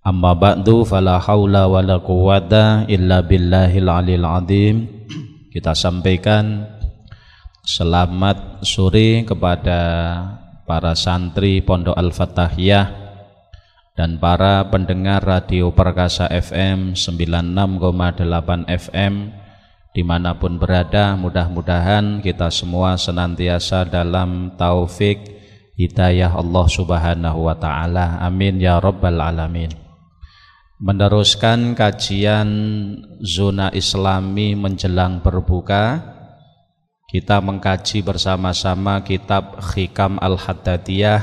Amma ba'du fala haula wala quwwata illa billahil aliyil azim. Kita sampaikan selamat sore kepada para santri Pondok Al-Fatahiyah dan para pendengar Radio Perkasa FM 96,8 FM dimanapun berada. Mudah-mudahan kita semua senantiasa dalam taufik hidayah Allah Subhanahu wa ta'ala. Amin ya rabbal alamin. Meneruskan kajian zona Islami menjelang berbuka, kita mengkaji bersama-sama kitab Hikam Al-Haddadiyah.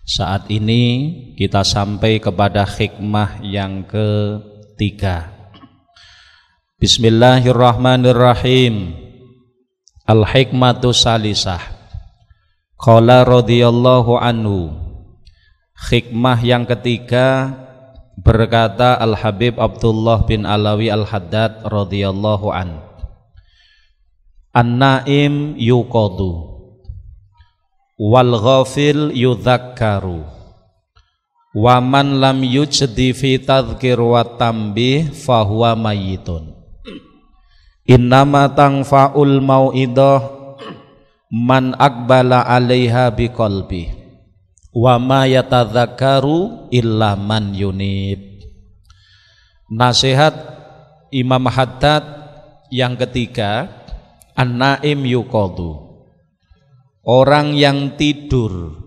Saat ini kita sampai kepada hikmah yang ketiga. Bismillahirrahmanirrahim. Al-hikmatu salisah. Qala radhiyallahu anhu. Hikmah yang ketiga, berkata Al-Habib Abdullah bin Alawi Al-Haddad radhiyallahu an, An-naim yuqadu wal ghafil yudhakkaru wa man lam yujdi fi tadhkir wa tambih fahuwa mayyitun. Innama tanfa'ul mau'idah man aqbala 'alaiha biqalbi wa ma yatadzakaru illa man yunib. Nasihat Imam Haddad yang ketiga, an-naim yuqadu. Orang yang tidur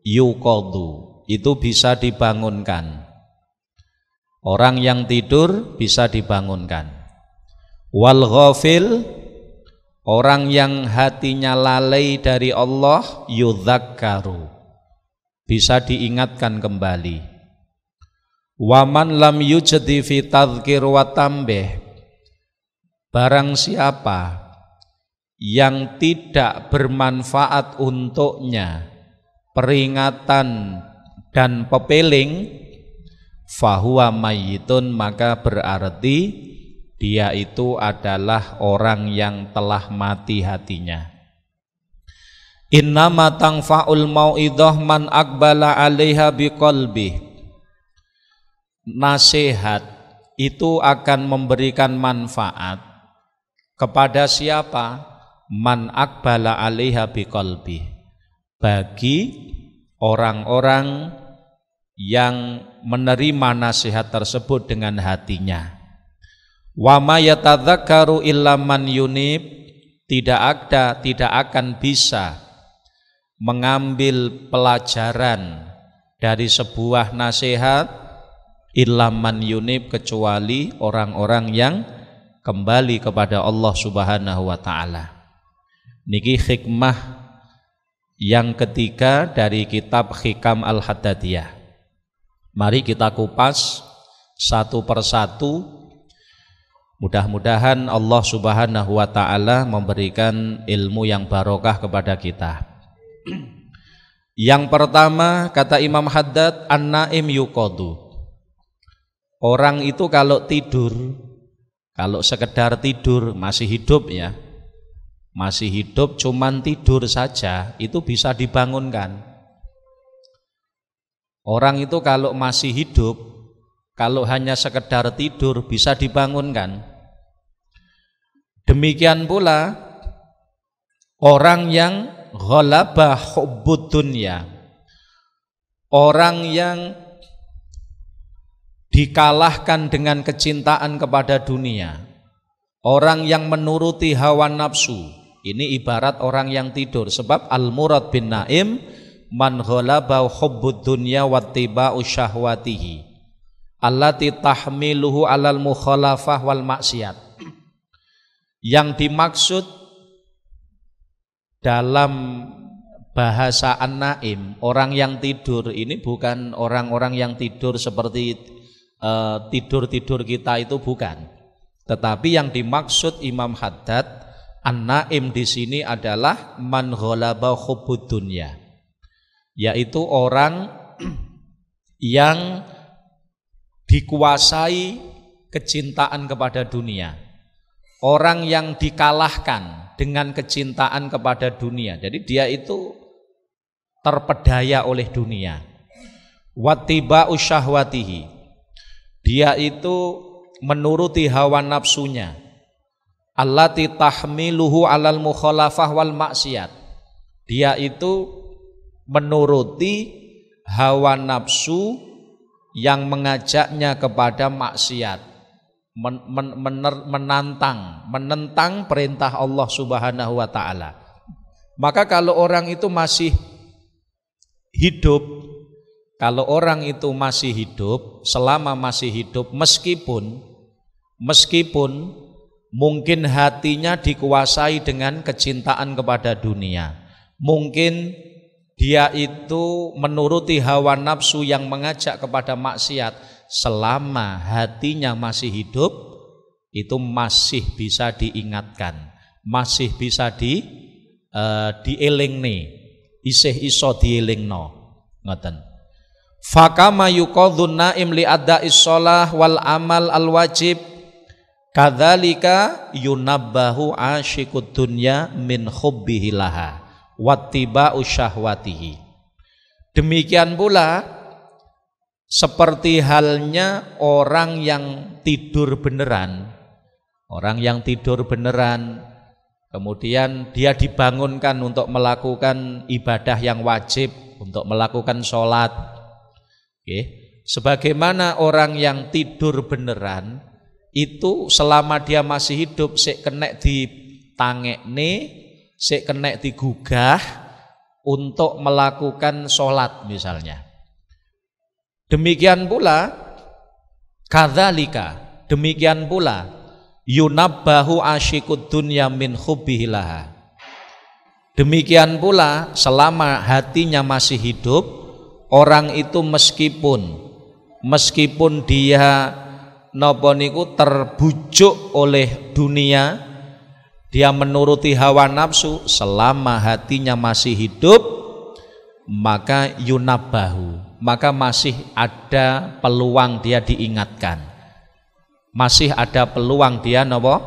yuqadu itu bisa dibangunkan. Orang yang tidur bisa dibangunkan. Wal ghafil, orang yang hatinya lalai dari Allah, yudzakkaru, bisa diingatkan kembali. Waman lam yujdi fi tadhkir wa tambih, barang siapa yang tidak bermanfaat untuknya peringatan dan pepeling, fahuwa mayyitun, maka berarti dia itu adalah orang yang telah mati hatinya. Innama tanfa'ul mau'idah man aqbala 'alaiha biqalbi. Nasihat itu akan memberikan manfaat kepada siapa? Man aqbala 'alaiha biqalbi, bagi orang-orang yang menerima nasihat tersebut dengan hatinya. Wa ma yatadzakaru illa man yunib, tidak akan bisa mengambil pelajaran dari sebuah nasihat illa man yunib, kecuali orang-orang yang kembali kepada Allah Subhanahu wa ta'ala. Niki hikmah yang ketiga dari kitab Hikam Al-Haddadiyah. Mari kita kupas satu persatu. Mudah-mudahan Allah Subhanahu wa ta'ala memberikan ilmu yang barokah kepada kita. Yang pertama, kata Imam Haddad, an-naim yuqadu. Orang itu kalau tidur, kalau sekedar tidur, masih hidup ya, masih hidup cuman tidur saja, itu bisa dibangunkan. Orang itu kalau masih hidup, kalau hanya sekedar tidur, bisa dibangunkan. Demikian pula orang yang ghalaba hubbud dunya, orang yang dikalahkan dengan kecintaan kepada dunia, orang yang menuruti hawa nafsu, ini ibarat orang yang tidur. Sebab al-murad bin naim man ghalaba hubbud dunya wattiba'u syahwatihi allati tahmiluhu alal mukhalafah wal maksiat. Yang dimaksud dalam bahasa an-naim, orang yang tidur ini bukan orang-orang yang tidur seperti tidur-tidur kita itu, bukan. Tetapi yang dimaksud Imam Haddad an-naim di sini adalah man ghalaba hubbud dunya, yaitu orang yang dikuasai kecintaan kepada dunia, orang yang dikalahkan dengan kecintaan kepada dunia. Jadi dia itu terpedaya oleh dunia. Wattiba'u syahwatihi, dia itu menuruti hawa nafsunya. Allati tahmiluhu alal mukhalafah wal maksiat, dia itu menuruti hawa nafsu yang mengajaknya kepada maksiat, menentang perintah Allah Subhanahu wa taala. Maka kalau orang itu masih hidup, selama masih hidup, meskipun mungkin hatinya dikuasai dengan kecintaan kepada dunia, mungkin dia itu menuruti hawa nafsu yang mengajak kepada maksiat, selama hatinya masih hidup, itu masih bisa diingatkan, masih bisa dielingne, isih iso dielingno. Ngoten. Fakama yuqadhun naim li ada'is shalah wal amal al wajib, kadzalika yunabbahu asyiqud dunya min hubbihi laha wattiba'u syahwatihi. Demikian pula seperti halnya orang yang tidur beneran, kemudian dia dibangunkan untuk melakukan ibadah yang wajib, untuk melakukan sholat. Sebagaimana orang yang tidur beneran itu selama dia masih hidup sik kenek ditangekne, sik kenek digugah untuk melakukan sholat misalnya. Demikian pula kadzalika, demikian pula yunabbahu asyiqud dunya min hubbihi laha. Demikian pula selama hatinya masih hidup, orang itu meskipun dia napa niku terbujuk oleh dunia, dia menuruti hawa nafsu, selama hatinya masih hidup, maka yunabbahu, maka masih ada peluang dia diingatkan, masih ada peluang dia napa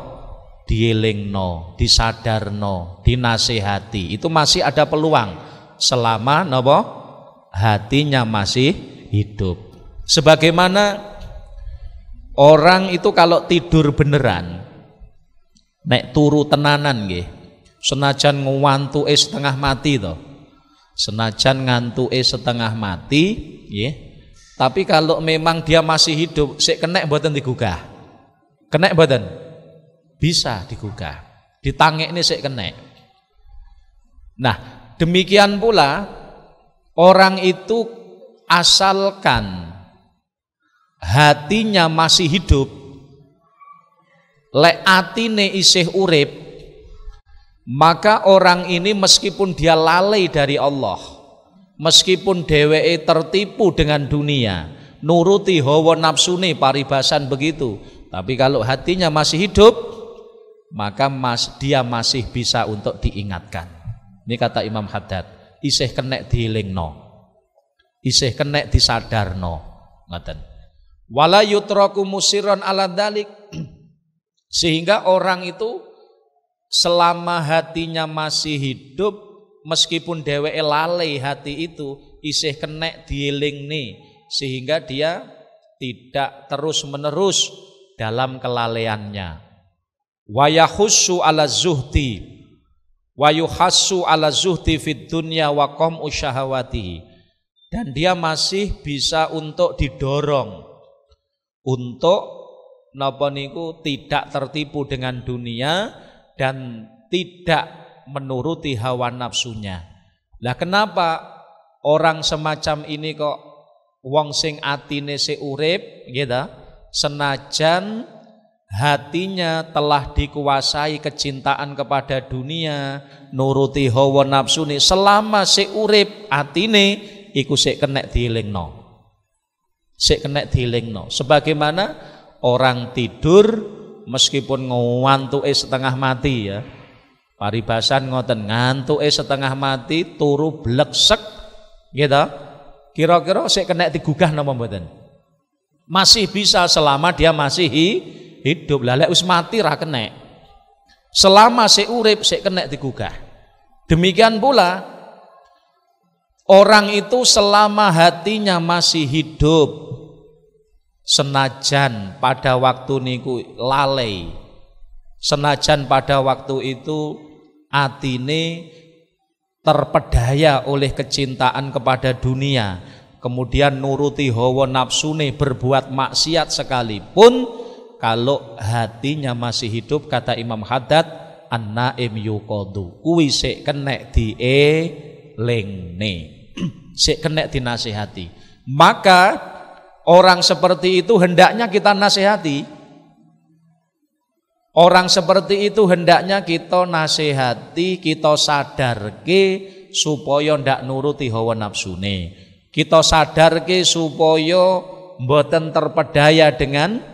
dielingno, disadarno, dinasihati. Itu masih ada peluang selama napa hatinya masih hidup. Sebagaimana orang itu kalau tidur beneran, nek turu tenanan nggih, senajan ngantuke setengah mati to. Senajan ngantuke setengah mati, nggih. Tapi kalau memang dia masih hidup, sik kenek mboten digugah. Kenek mboten? Bisa digugah. Ditangekne sik kenek. Nah, demikian pula orang itu asalkan hatinya masih hidup, lek atine isih urip, maka orang ini meskipun dia lalai dari Allah, meskipun dheweke tertipu dengan dunia, nuruti hawa nafsune, paribasan begitu, tapi kalau hatinya masih hidup, maka dia masih bisa untuk diingatkan. Ini kata Imam Haddad, isih kenek dielingno, isih kenek disadarno, ngoten. Wala yutraku musiron ala dzalik, sehingga orang itu selama hatinya masih hidup, meskipun dheweke lalai hati itu, isih kenek dielingne, sehingga dia tidak terus-menerus dalam kelalaiannya. Wa yahussu ala zuhdi wa yuhassu ala zuhdi fid dunya wa qam'u syahawatihi, dan dia masih bisa untuk didorong untuk napa niku tidak tertipu dengan dunia dan tidak menuruti hawa nafsunya. Lah kenapa orang semacam ini kok wong sing atine se urip gitu, senajan hatinya telah dikuasai kecintaan kepada dunia, nuruti hawa nafsune, selama se urip atine iku sik kenek dielingno. Sik kenek dielingno. Sebagaimana orang tidur meskipun ngantuke setengah mati ya. Paribasan ngoten, ngantuke setengah mati turu bleksek gitu. Kira-kira sik kenek digugah napa mboten? Masih bisa selama dia masih hidup. Lah lek wis mati ra kenek. Selama sik urip sik kenek digugah. Demikian pula Orang itu selama hatinya masih hidup, senajan pada waktu niku lalai, senajan pada waktu itu atine terpedaya oleh kecintaan kepada dunia, kemudian nuruti hawa nafsune berbuat maksiat sekalipun, kalau hatinya masih hidup, kata Imam Haddad, an-naim yuqadu, kuwi sik kenek dielingne, sik kenek dinasihati. Maka orang seperti itu hendaknya kita nasihati. Orang seperti itu hendaknya kita nasihati, kita sadarke supaya ndak nuruti hawa nafsune. Kita sadarke supaya mboten terpedaya dengan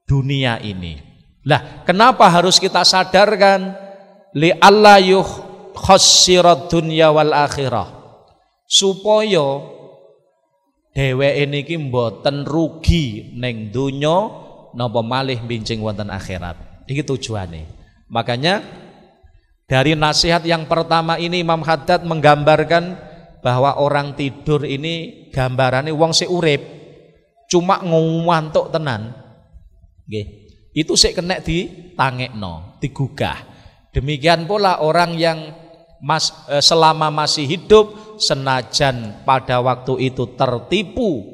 dunia ini. Lah, kenapa harus kita sadarkan? Li alla yukhassirad dunya wal akhirah. Supaya dheweke niki mboten rugi ning donya napa malih bincing wonten akhirat. Iki tujuannya. Makanya dari nasihat yang pertama ini Imam Haddad menggambarkan bahwa orang tidur ini gambarannya wong sik urip cuma ngantuk tenan. Nggih. Itu sik kenek ditangekno, digugah. Demikian pula orang yang selama masih hidup, senajan pada waktu itu tertipu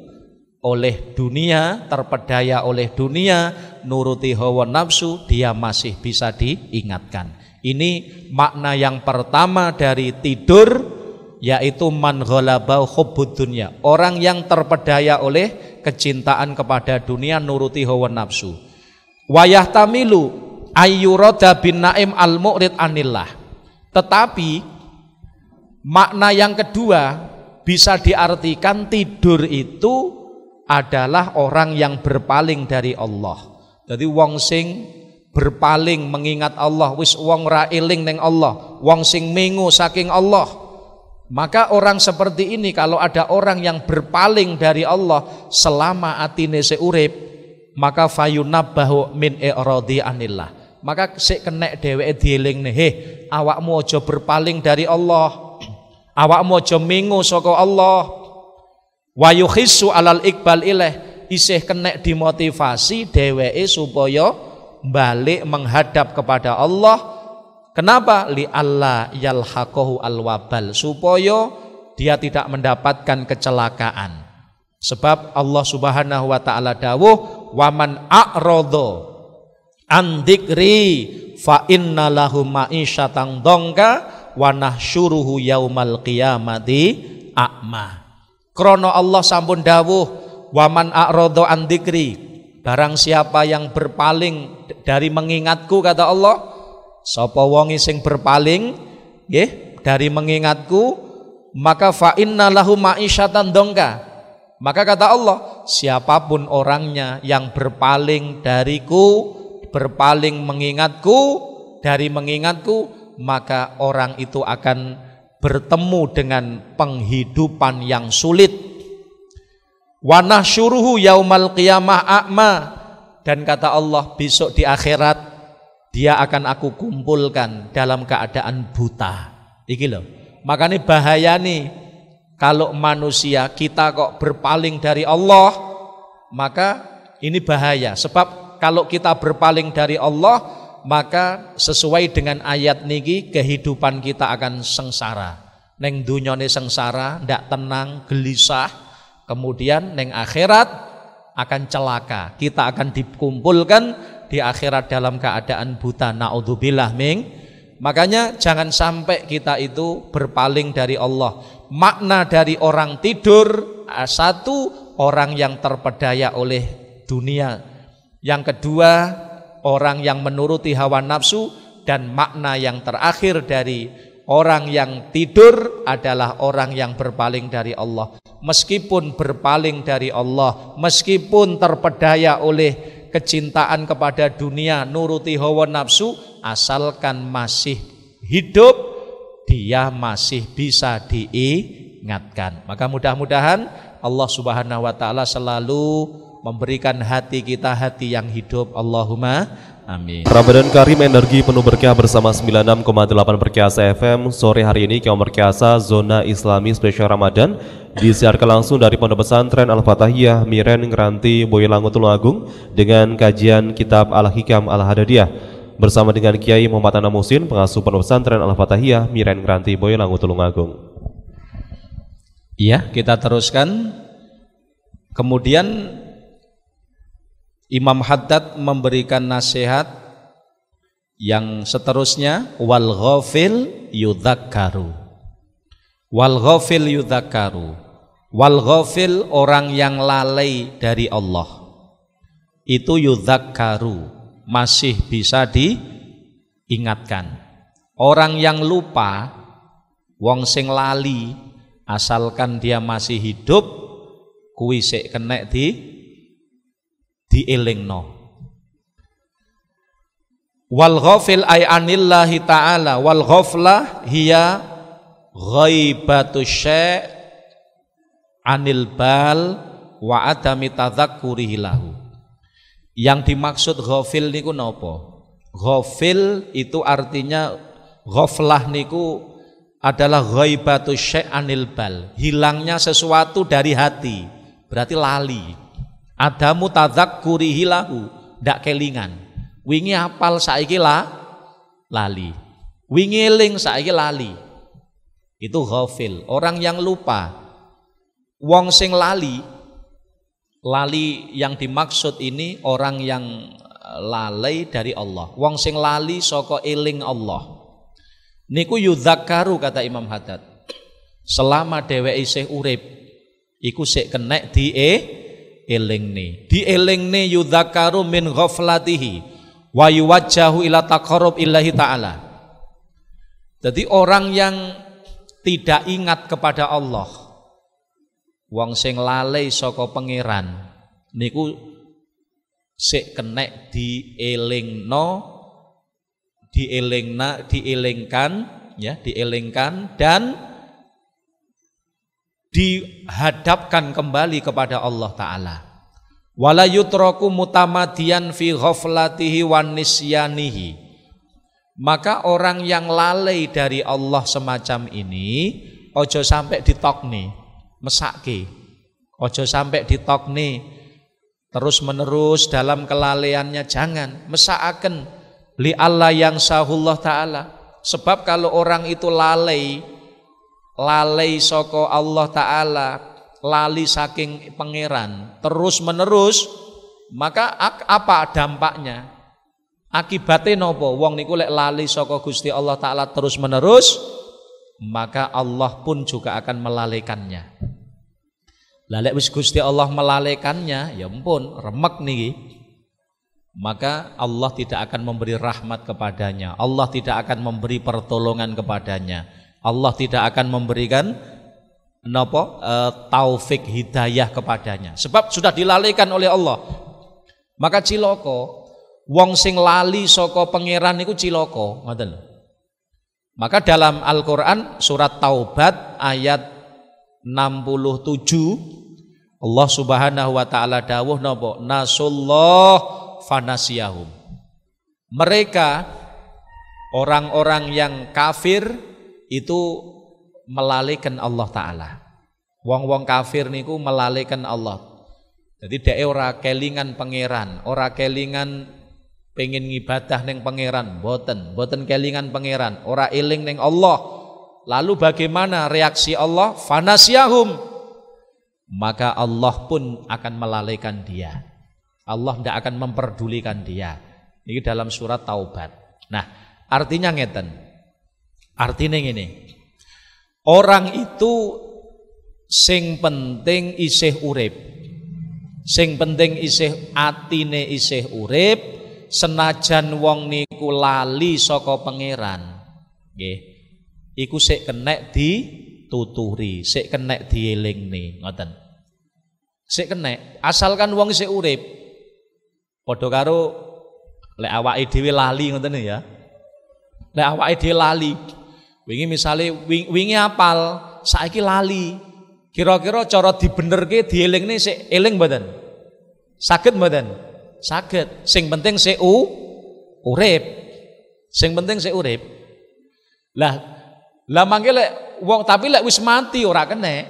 oleh dunia, terpedaya oleh dunia, nuruti hawa nafsu, dia masih bisa diingatkan. Ini makna yang pertama dari tidur, yaitu man ghalaba hubbud dunya, orang yang terpedaya oleh kecintaan kepada dunia, nuruti hawa nafsu. Wayah tamilu ayyurada bin naim al mu'rid anillah. Tetapi makna yang kedua bisa diartikan tidur itu adalah orang yang berpaling dari Allah. Jadi wong sing berpaling mengingat Allah, wis wong ra eling ning Allah, wong sing mengu saking Allah. Maka orang seperti ini, kalau ada orang yang berpaling dari Allah selama atine seurip, maka fayunabbahu min i'radi anillah. Maka sik kenek dheweke dielingne, he, awakmu aja berpaling dari Allah. Awakmu aja mengu saka Allah. Wa yukhissu alal iqbal ilaih, isih kenek dimotivasi dheweke supaya balik menghadap kepada Allah. Kenapa? Li alla yalhaqahu alwabal, supaya dia tidak mendapatkan kecelakaan. Sebab Allah Subhanahu wa taala dawuh, "Waman a'radha an dzikri fa inna lahu ma'isyatan dhanka wa nahsyuruhu yaumal qiyamati a'ma." Krono Allah sampun dawuh, waman a'radha an dzikri, barang siapa yang berpaling dari mengingatku, kata Allah, sapa wonge sing berpaling nggih dari mengingatku, maka fa inna lahu ma'isyatan dhanka. Maka kata Allah, siapapun orangnya yang berpaling dariku, berpaling dari mengingatku, maka orang itu akan bertemu dengan penghidupan yang sulit. Wa nahsyuruhu yaumal qiyamah a'ma, dan kata Allah, besok di akhirat dia akan aku kumpulkan dalam keadaan buta. Iki loh. Makanya bahaya nih kalau manusia kita kok berpaling dari Allah, maka ini bahaya. Sebab kalau kita berpaling dari Allah, maka sesuai dengan ayat niki kehidupan kita akan sengsara. Neng dunyane sengsara, ndak tenang, gelisah. Kemudian neng akhirat akan celaka. Kita akan dikumpulkan di akhirat dalam keadaan buta. Naudzubillah min. Makanya jangan sampai kita itu berpaling dari Allah. Makna dari orang tidur, satu, orang yang terpedaya oleh dunia. Yang kedua, orang yang menuruti hawa nafsu. Dan makna yang terakhir dari orang yang tidur adalah orang yang berpaling dari Allah. Meskipun berpaling dari Allah, meskipun terpedaya oleh kecintaan kepada dunia, nuruti hawa nafsu, asalkan masih hidup, dia masih bisa diingatkan. Maka mudah-mudahan Allah Subhanahu wa taala selalu memberikan hati kita hati yang hidup. Allahumma Amin. Ramadan Karim, energi penuh berkah bersama 96,8 Perkasa FM. Sore hari ini Kaum Perkasa Zona Islami Spesial Ramadan disiarkan langsung dari Pondok Pesantren Al-Fatahiyah Miren Ngranti Boyolali Tulungagung dengan kajian kitab Al-Hikam Al-Hadadiyah bersama dengan Kiai Muhammad Anam Musin, pengasuh Pondok Pesantren Al-Fatahiyah Miren Ngranti Boyolali Tulungagung. Iya, kita teruskan. Kemudian Imam Haddad memberikan nasihat yang seterusnya, wal ghafil yudzakkaru. Wal ghafil yudzakkaru. Wal ghafil, orang yang lalai dari Allah, itu yudzakkaru, masih bisa diingatkan. Orang yang lupa, wong sing lali, asalkan dia masih hidup, kuwi sik kenek dielingno. Wal ghafil ay anillahi ta'ala. Wal ghaflah hiya ghaibatu syai' anil bal wa adami tadzakkurihi lahu. Yang dimaksud ghafil niku napa? Ghafil itu artinya, ghaflah niku adalah ghaibatu syai' anil bal, hilangnya sesuatu dari hati, berarti lali. Adamu tadzakkurihi lahu, ndak kelingan. Wingi apal saiki lali. Wingi eling saiki lali. Itu ghafil, orang yang lupa. Wong sing lali yang dimaksud ini orang yang lalai dari Allah. Wong sing lali saka eling Allah. Niku yudzakkaru, kata Imam Haddad. Selama dheweke isih urip, iku sik kenek dielingne yudzakaru min ghaflatihi wa yuwajjahu ila taqarrub illahi ta'ala. Jadi orang yang tidak ingat kepada Allah, wong sing lalai saka pangeran, niku sik kenek dielingkan dan dihadapkan kembali kepada Allah Ta'ala. Wala yutraku mutamadiyan fi ghaflatihi wan nisyanihi. Maka orang yang lalai dari Allah semacam ini ojo sampai ditokne, mesake. Ojo sampai ditokne terus menerus dalam kelalaiannya, jangan. Mesakaken li Allah yang sahullah Ta'ala. Sebab kalau orang itu lalai saka Allah Ta'ala, lali saking pangeran terus menerus, maka apa dampaknya? Akibatnya nopo? Wong niku lek lali saka Gusti Allah Ta'ala terus menerus, maka Allah pun juga akan melalaikannya. Lah lek wis Gusti Allah melalaikannya, ya ampun, remek niki. Maka Allah tidak akan memberi rahmat kepadanya, Allah tidak akan memberi pertolongan kepadanya, Allah tidak akan memberikan taufik hidayah kepadanya, sebab sudah dilalaikan oleh Allah. Maka ciloko wong sing lali saka pangeran niku ciloko, ngoten. Maka dalam Al-Qur'an surat Taubat ayat 67 Allah Subhanahu wa taala dawuh napa? Nasullah fanasiyahum. Mereka orang-orang yang kafir itu melalaikan Allah Ta'ala. Wong-wong kafir niku melalaikan Allah. Jadi dhek ora kelingan pangeran, ora kelingan pengen ngibadah ning pangeran, boten kelingan pangeran, ora eling ning Allah. Lalu bagaimana reaksi Allah? Fanasyahum. Maka Allah pun akan melalaikan dia. Allah tidak akan memperdulikan dia. Ini dalam surat Taubat. Nah, artinya ngeten. Artinya ini, orang itu sing penting isih urip, sing penting isih atine isih urip, senajan wong niku lali saka pangeran, nggih, iku sik kenek dituturi, sik kenek dielingne, ngoten. Sik kenek, asalkan wong isih urip. Padha karo lek awake dhewe lali ngoten ya. Lek awake dhewe lali, wingi misale wingi apal, saiki lali. Kira-kira cara dibenerke dielingne sik eling mboten? Saged mboten? Saged. Sing penting sik urip. Sing penting sik urip. Lah mangke lek wong tapi lek wis mati ora kena.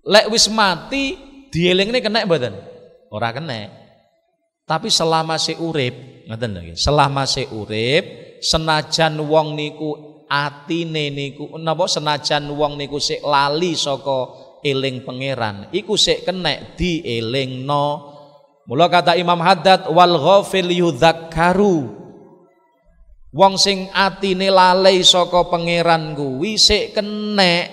Lek wis mati dielingne kena mboten? Ora kena. Tapi selama sik urip, ngoten lho nggih. Selama sik urip, senajan wong niku atine niku napa senajan wong niku sik lali saka eling pangeran, iku sik kena dielingno. Mula kata Imam Haddad wal ghafil yudzakkaru. Wong sing atine lalai saka pangeran kuwi sik kenek,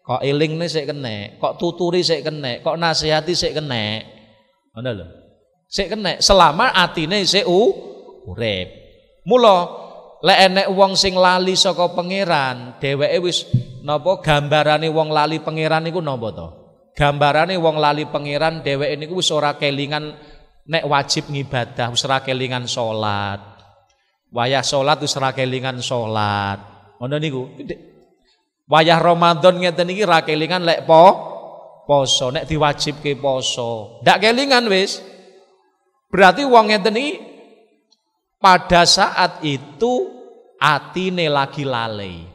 kok elingne sik kenek, kok tuturi sik kenek, kok nasihati sik kenek. Ngono lho. Sik kenek selama atine sik urip. Mula lek enek wong sing lali saka pangeran, dheweke wis napa gambarane wong lali pangeran niku napa to? Gambarane wong lali pangeran dheweke niku wis ora kelingan nek wajib ngibadah, wis ora kelingan salat. Wayah salat wis ora kelingan salat. Ngono niku. Wayah Ramadan ngeten iki ra kelingan lek poso, nek diwajibke poso. Ndak kelingan wis. Berarti wong ngeten iki pada saat itu atine lagi lalai.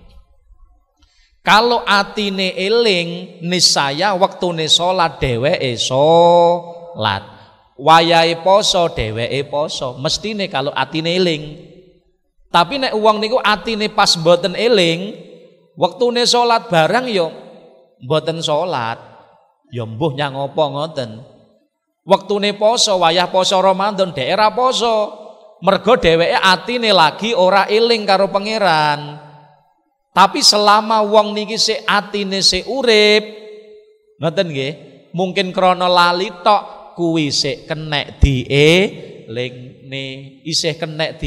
Kalau atine eling niscaya wektune salat dheweke salat. Wayahe poso dheweke poso. Mestine kalau atine eling. Tapi nek wong niku atine pas mboten eling, wektune salat barang ya mboten salat. Ya mbuh nyang apa ngoten. Wektune poso, wayah poso Ramadan daerah poso. Mergo dheweke atine lagi ora eling karo pangeran. Tapi selama wong niki sik atine sik urip, ngoten nggih, mungkin krana lali tok kuwi sik kenek dielingne, isih kenek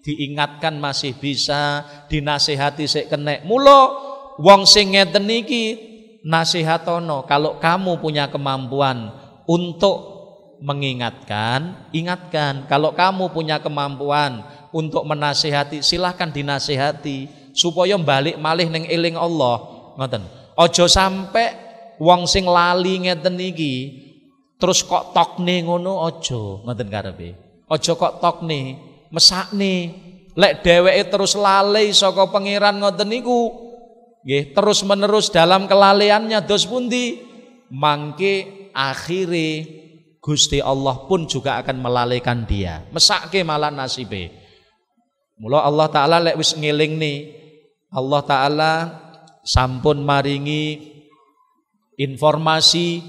diingatkan masih bisa, dinasihati sik kenek. Mula wong sing ngeten niki nasihatono, kalau kamu punya kemampuan untuk mengingatkan, ingatkan. Kalau kamu punya kemampuan untuk menasihati, silahkan dinasihati supaya balik malih ning eling Allah. Ngoten. Aja sampai wong sing lali ngeten iki terus kok tokne ngono aja, ngoten karepe. Aja kok tokne, mesakne. Lek dheweke terus lalai saka pangeran ngoten niku, nggih, terus menerus dalam kelalaiannya dos pundi? Mangke akhire Gusti Allah pun juga akan melalaikan dia. Mesake malah nasibe. Mula Allah Ta'ala lek wis ngelingne, Allah Ta'ala sampun maringi informasi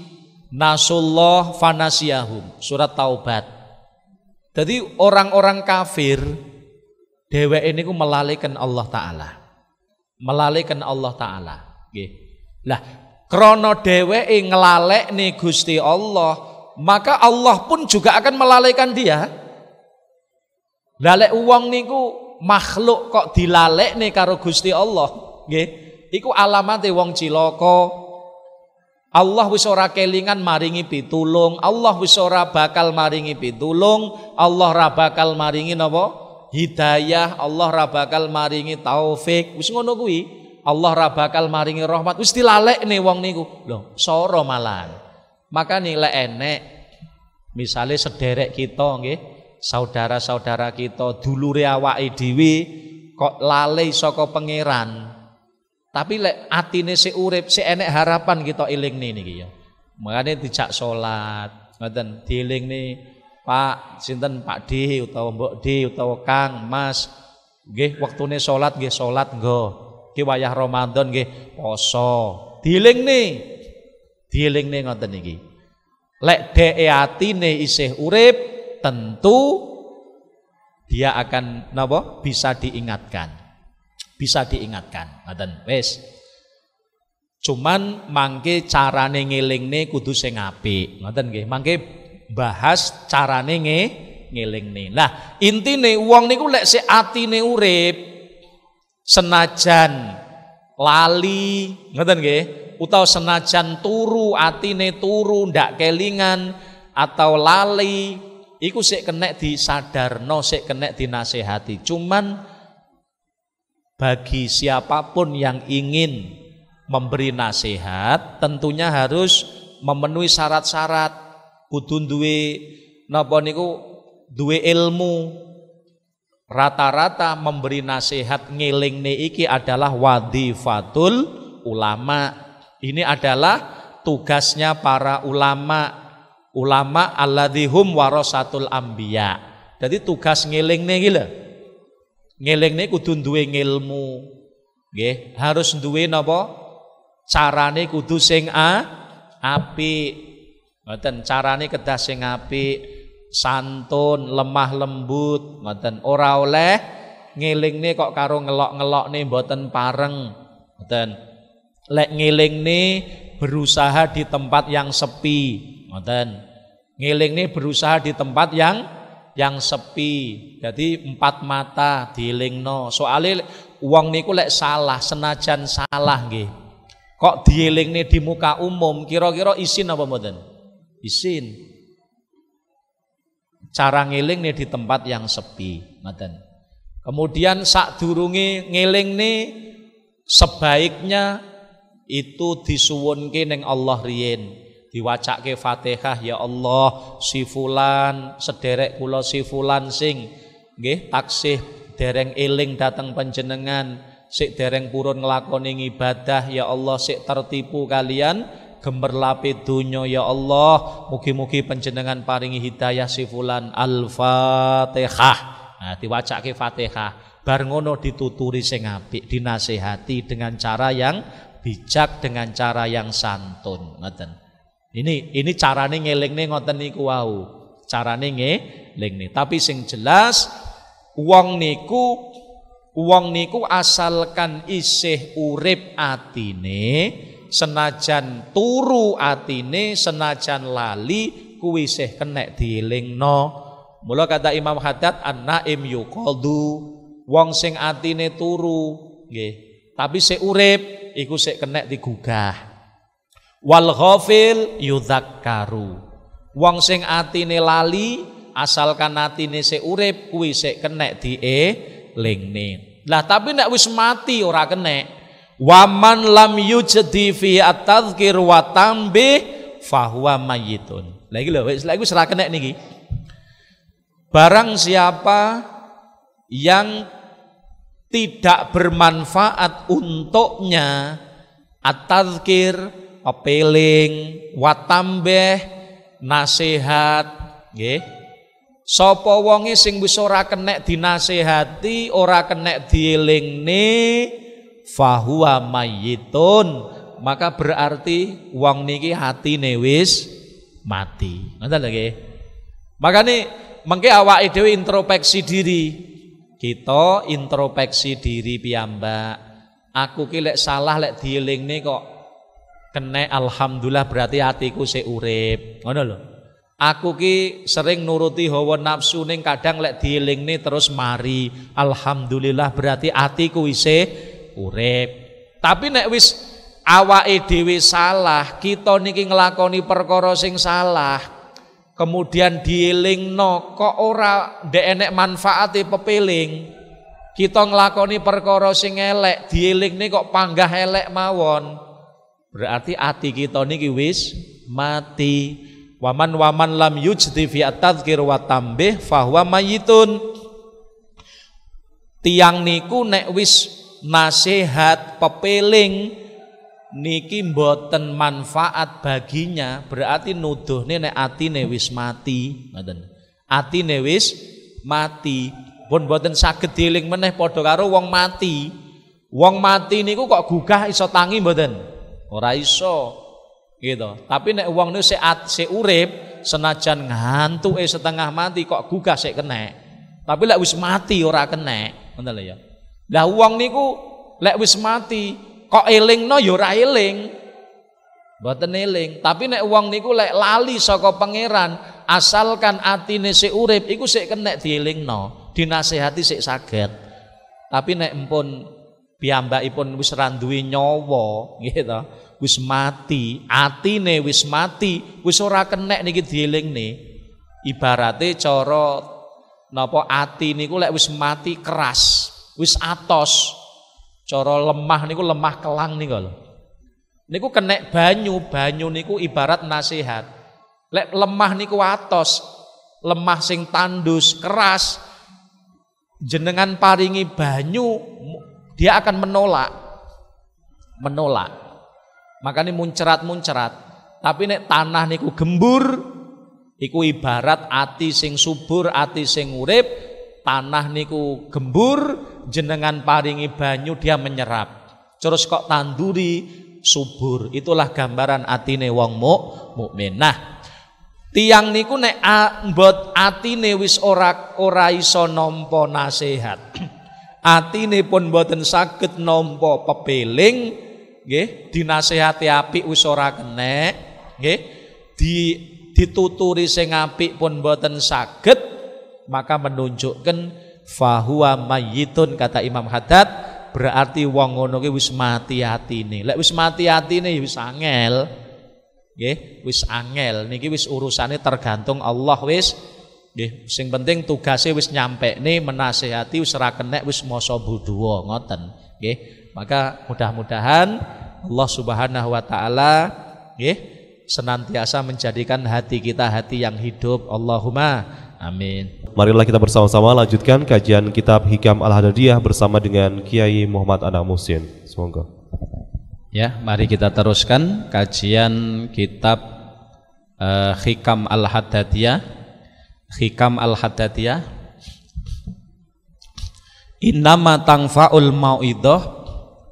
nasullah fanasiyahum, surat Taubat. Jadi orang-orang kafir dheweke niku melalaikan Allah Ta'ala. Melalaikan Allah Ta'ala. Nggih. Lah krana dheweke nglalekne Gusti Allah, maka Allah pun juga akan melalaikan dia. Lalek wong niku makhluk kok dilalekne karo Gusti Allah, nggih. Iku alamate wong cilaka. Allah wis ora kelingan maringi pitulung, Allah wis ora bakal maringi pitulung, Allah ora bakal maringi napa? Hidayah, Allah ora bakal maringi taufik. Wis ngono kuwi, Allah ora bakal maringi rahmat. Wis dilalekne wong niku. Lho, sora malan. Makane lek enek misale sederek kita nggih, saudara-saudara kita, dulure awake dhewe kok lalai saka pangeran. Tapi lek atine sik urip, sik enek harapan kita elingne niki ya. Makane dijak salat, ngoten, dielingne Pak sinten Pak D utawa Mbok D utawa Kang, Mas. Nggih wektune salat nggih salat nggo. Ki wayah Ramadan nggih poso. Dielingne ngoten niki. Lek dheke atine isih urip, tentu dia akan napa? Bisa diingatkan. Bisa diingatkan. Ngoten wis. Cuman mangke carane ngelingne kudu sing apik. Ngoten nggih. Mangke bahas carane ngelingne. Lah, intine wong niku lek sik atine urip senajan lali, ngoten nggih, utawa senajan turu atine turu ndak kelingan atau lali, iku sik kenek disadarno, sik kenek dinasehati. Cuman bagi siapapun yang ingin memberi nasihat tentunya harus memenuhi syarat-syarat, kudu duwe napa niku, duwe ilmu, rata-rata memberi nasihat ngelingne iki adalah wadhifatul ulama. Ini adalah tugasnya para ulama. Ulama alladzihum warasatul anbiya. Jadi tugas ngelingne iki lho. Ngelingne kudu duwe ngilmu. Nggih, harus duwe napa? Carane kudu sing apik. Mboten carane kedah sing apik. Santun, lemah lembut, ngoten. Ora oleh ngelingne kok karo ngelok-ngelokne mboten pareng. Ngoten. Lek ngelingne berusaha di tempat yang sepi, ngoten. Ngelingne berusaha di tempat yang sepi. Jadi empat mata dielingno. Soale wong niku lek salah, senajan salah nggih. Kok dielingne di muka umum, kira-kira isin apa mboten? Isin. Cara ngeling nih di tempat yang sepi, ngoten. Kemudian sadurunge ngeling nih sebaiknya itu disuwunke ning Allah riyin, diwacake Fatihah, ya Allah si fulan sederek kula si fulan sing nggih taksih dereng eling dateng panjenengan, sik dereng purun nglakoni ibadah, ya Allah sik tertipu kalian gemerlape donya, ya Allah mugi-mugi panjenengan paringi hidayah si fulan. Al-Fatihah. Nah, diwacake Fatihah. Bar ngono dituturi sing apik, dinasehati dengan cara yang bijak, dengan cara yang santun, ngoten. Ini carane ngelingne ngoten niku wau. Carane ngelingne. Tapi sing jelas wong niku asalkan isih urip atine, senajan turu atine, senajan lali kuwi isih kenek dielingno. Mula kata Imam Haddad an-naim yuqadu, wong sing atine turu nggih tapi sik urip iku sik kenek digugah. Wal ghafil yudzakkaru, wong sing atine lali asalkan atine sik urip kuwi sik kenek dielingne. Lah tapi nek wis mati ora kenek. Waman lam yujdi fi at-tadhkir wa tambih fahuwa mayyitun. Lagi lho wis ora kenek niki. Barang siapa yang tidak bermanfaat untuknya at-tadhkir, pepeling, wa tambih, nasihat, nggih. Sapa wonge sing wis ora kenek dinasehati, ora kenek dielingne, fahuwa mayyitun, maka berarti wong niki hatine wis mati. Ngoten lho nggih. Makane mengke awake dhewe introspeksi diri. Kita introspeksi diri piyambak. Aku ki lek salah lek dielingne kok kenek, alhamdulillah berarti hatiku sik urip. Ngono lho. Aku ki sering nuruti hawa nafsu ning kadang lek dielingne terus mari. Alhamdulillah berarti hatiku isih urip. Tapi nek wis awake dhewe salah, kita niki nglakoni perkara sing salah, kemudian dielingno kok ora ndek enek manfaate pepeling, kita nglakoni perkara sing elek, dielingne kok panggah elek mawon, berarti ati kita niki wis mati. Waman lam yujdi fi at-tadhkir wa tambih fahuwa mayyitun. Tiang niku nek wis nasihat pepeling niki mboten manfaat baginya, berarti nuduhne nek atine wis mati, ngoten. Atine wis mati, pun mboten saged dieling meneh padha karo wong mati. Wong mati niku kok gugah iso tangi mboten? Ora iso. Gitu. Tapi nek wong niku sik urip, senajan ngantuke setengah mati kok gugah sik kenek. Tapi lek wis mati ora kenek, ngoten lho ya. Lah wong niku lek wis mati kok elingno ya ora eling. Mboten eling. Tapi nek wong niku lek lali saka pangeran, asalkan atine sik urip iku sik kenek dielingno, dinasehati sik saged. Tapi nek empun piyambakipun wis ra duwe nyawa, nggih to, wis mati, atine wis mati, wis ora kenek niki dielingne. Ibarate cara napa ati niku lek wis mati keras, wis atos. Cara lemah niku lemah kelang niku lho. Niku kenek banyu, banyu niku ibarat nasihat. Lek lemah niku atos, lemah sing tandus, keras. jenengan paringi banyu, dia akan menolak. Makanya muncerat. Tapi nek tanah niku gembur, iku ibarat ati sing subur, ati sing urip. Tanah niku gembur, jenengan paringi banyu, dia menyerap. Terus kok tanduri subur. Itulah gambaran atine wong mukmin. Nah, tiang niku nek mbot atine wis ora iso nampa nasihat. Atine pun mboten saged nampa pepeling, nggih, dinasehati apik wis ora kenek, nggih. Dituturi sing apik pun mboten saged, maka menunjukkan fahuwa mayyitun, kata Imam Haddad, berarti wong ngono ki wis mati atine. Lek wis mati atine ya wis angel. Nggih, wis angel niki wis urusane tergantung Allah wis. Nggih, sing penting tugase wis nyampekne, menasehati wis ora kenek wis masa budhuwa ngoten. Nggih, maka mudah-mudahan Allah Subhanahu wa taala nggih senantiasa menjadikan hati kita hati yang hidup. Allahumma amin. Marilah kita bersama-sama lanjutkan kajian kitab Hikam Al-Hadadiyah bersama dengan Kiai Muhammad Anam Muhsin. Semoga. Ya, mari kita teruskan kajian kitab Hikam Al-Hadadiyah. Hikam Al-Hadadiyah. Innama tangfa'ul mau'idah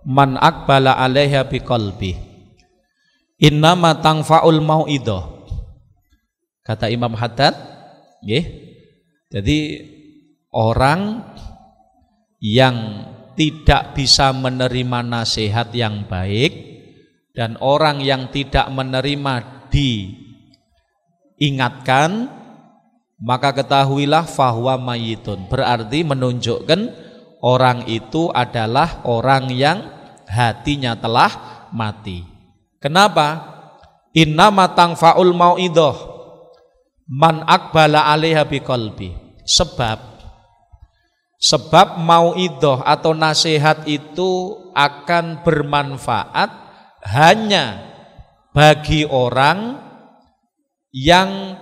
man aqbala 'alaiha biqalbi. Innama tangfa'ul mau'idah. Kata Imam Haddad, nggih. Jadi orang yang tidak bisa menerima nasihat yang baik dan orang yang tidak menerima diingatkan, maka ketahuilah fahuwa mayyitun. Berarti menunjukkan orang itu adalah orang yang hatinya telah mati. Kenapa? Innama tangfa'ul mau'idah man aqbala 'alaiha biqalbi. Sebab mau'idah atau nasihat itu akan bermanfaat hanya bagi orang yang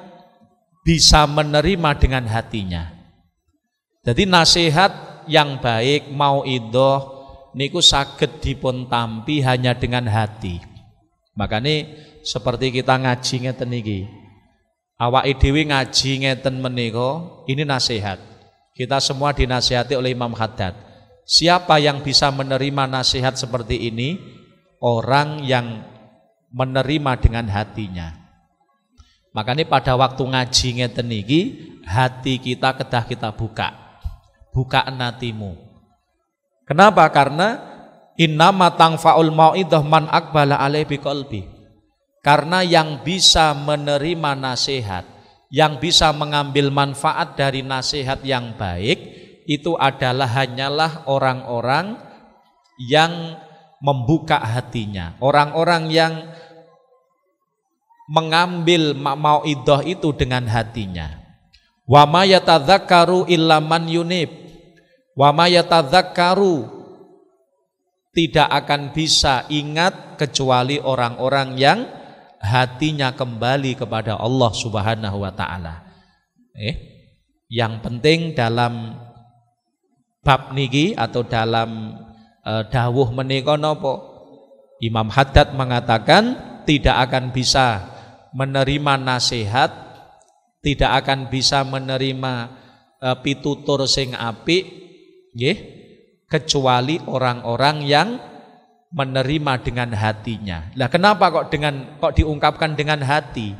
bisa menerima dengan hatinya. Jadi nasihat yang baik mau'idah niku saged dipun tampi hanya dengan hati. Makanya seperti kita ngaji ngeten iki. Awake dhewe ngaji ngeten menika, ini nasihat. Kita semua dinasihati oleh Imam Haddad. Siapa yang bisa menerima nasihat seperti ini? Orang yang menerima dengan hatinya. Makanya pada waktu ngaji ngeten iki, hati kita kedah kita buka. Bukaan hatimu. Kenapa? Karena innama tangfa'ul mau'idah man aqbala 'alaihi biqalbi. Karena yang bisa menerima nasihat, yang bisa mengambil manfaat dari nasihat yang baik, itu adalah hanyalah orang-orang yang membuka hatinya, orang-orang yang mengambil mau'idah itu dengan hatinya. Wa ma yatadzakkaru illa man yunib. Wa ma yatadzakkaru, tidak akan bisa ingat kecuali orang-orang yang hatinya kembali kepada Allah Subhanahu wa taala. Yang penting dalam bab niki atau dalam dawuh menika napa? Imam Haddad mengatakan tidak akan bisa menerima nasihat, tidak akan bisa menerima pitutur sing apik nggih, kecuali orang-orang yang menerima dengan hatinya. Lah kenapa kok diungkapkan dengan hati?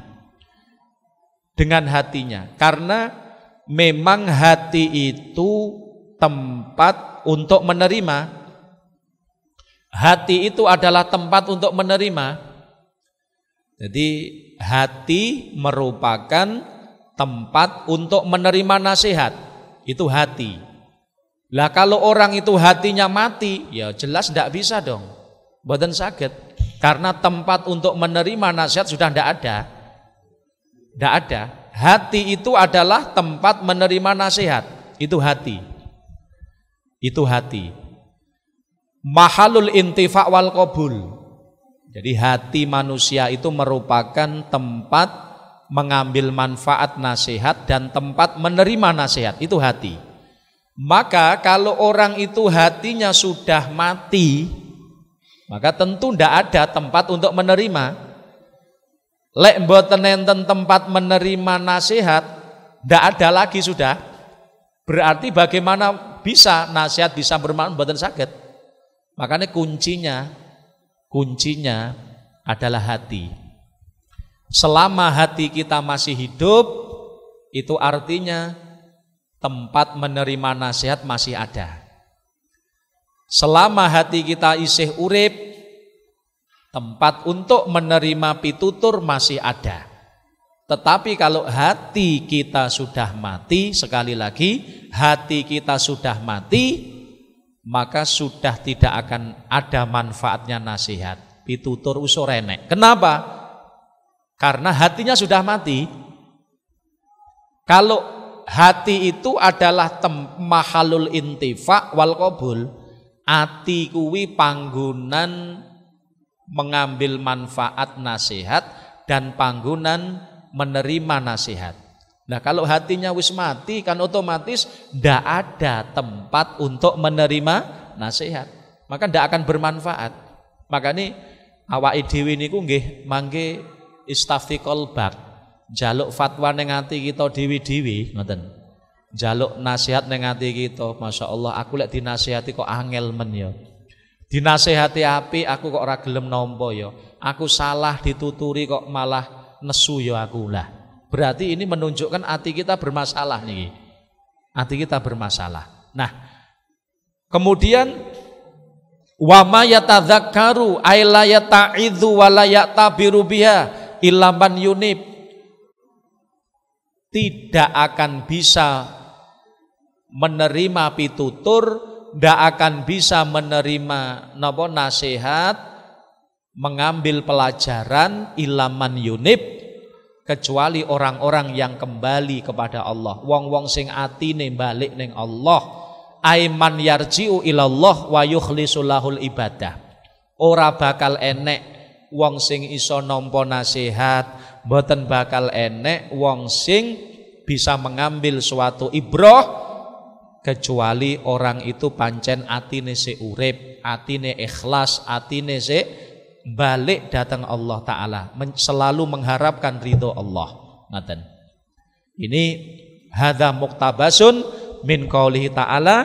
Dengan hatinya. Karena memang hati itu tempat untuk menerima. Hati itu adalah tempat untuk menerima. Jadi hati merupakan tempat untuk menerima nasihat. Itu hati. Lah kalau orang itu hatinya mati, ya jelas tidak bisa dong. Mboten saged, karena tempat untuk menerima nasihat sudah tidak ada. Tidak ada. Hati itu adalah tempat menerima nasihat. Itu hati. Itu hati. Mahalul intifa' wal qabul. Jadi hati manusia itu merupakan tempat mengambil manfaat nasihat dan tempat menerima nasihat. Itu hati. Maka kalau orang itu hatinya sudah mati, maka tentu ndak ada tempat untuk menerima. Lek mboten enten tempat menerima nasihat, ndak ada lagi sudah. Berarti bagaimana bisa nasihat bisa bermanfaat mboten saged. Makanya kuncinya adalah hati. Selama hati kita masih hidup, itu artinya tempat menerima nasihat masih ada. Selama hati kita isih urip, tempat untuk menerima pitutur masih ada. Tetapi kalau hati kita sudah mati, sekali lagi, hati kita sudah mati, maka sudah tidak akan ada manfaatnya nasihat, pitutur usur enek. Kenapa? Karena hatinya sudah mati. Kalau hati itu adalah mahalul intifa wal qabul. Ati kuwi panggonan mengambil manfaat nasihat dan panggonan menerima nasihat. Nah, kalau hatinya wis mati kan otomatis ndak ada tempat untuk menerima nasihat. Maka ndak akan bermanfaat. Makanya awake dhewe niku nggih mangke istaftiqol bab. Jaluk fatwa ning ati kita dhewe-dhewe ngoten. Jaluk nasihat ning ati kita, masyaallah aku lek dinasihati kok angel men ya. Dinasihati apik aku kok ora gelem nampa ya. Aku salah dituturi kok malah nesu ya aku lah. Berarti ini menunjukkan hati kita bermasalah nih. Hati kita bermasalah. Nah, kemudian wa ma yatadzakkaru ay la yata'idzu wa la ya'tabiru biha illa man yunib. Tidak akan bisa menerima pitutur, tidak akan bisa menerima nasihat, mengambil pelajaran ilaman yunib, kecuali orang-orang yang kembali kepada Allah. Wong-wong sing atine balik ning Allah, aiman yarji'u ilallah wa yukhlisul lahul ibadah. Ora bakal enek wong sing iso nampa nasihat, mboten bakal enek wong sing bisa mengambil suatu ibrah kecuali orang itu pancen atine se urip, atine ikhlas, atine se balik datang Allah Ta'ala, selalu mengharapkan ridho Allah. Ngaten. Ini hadza muktabasun min qaulihi ta'ala,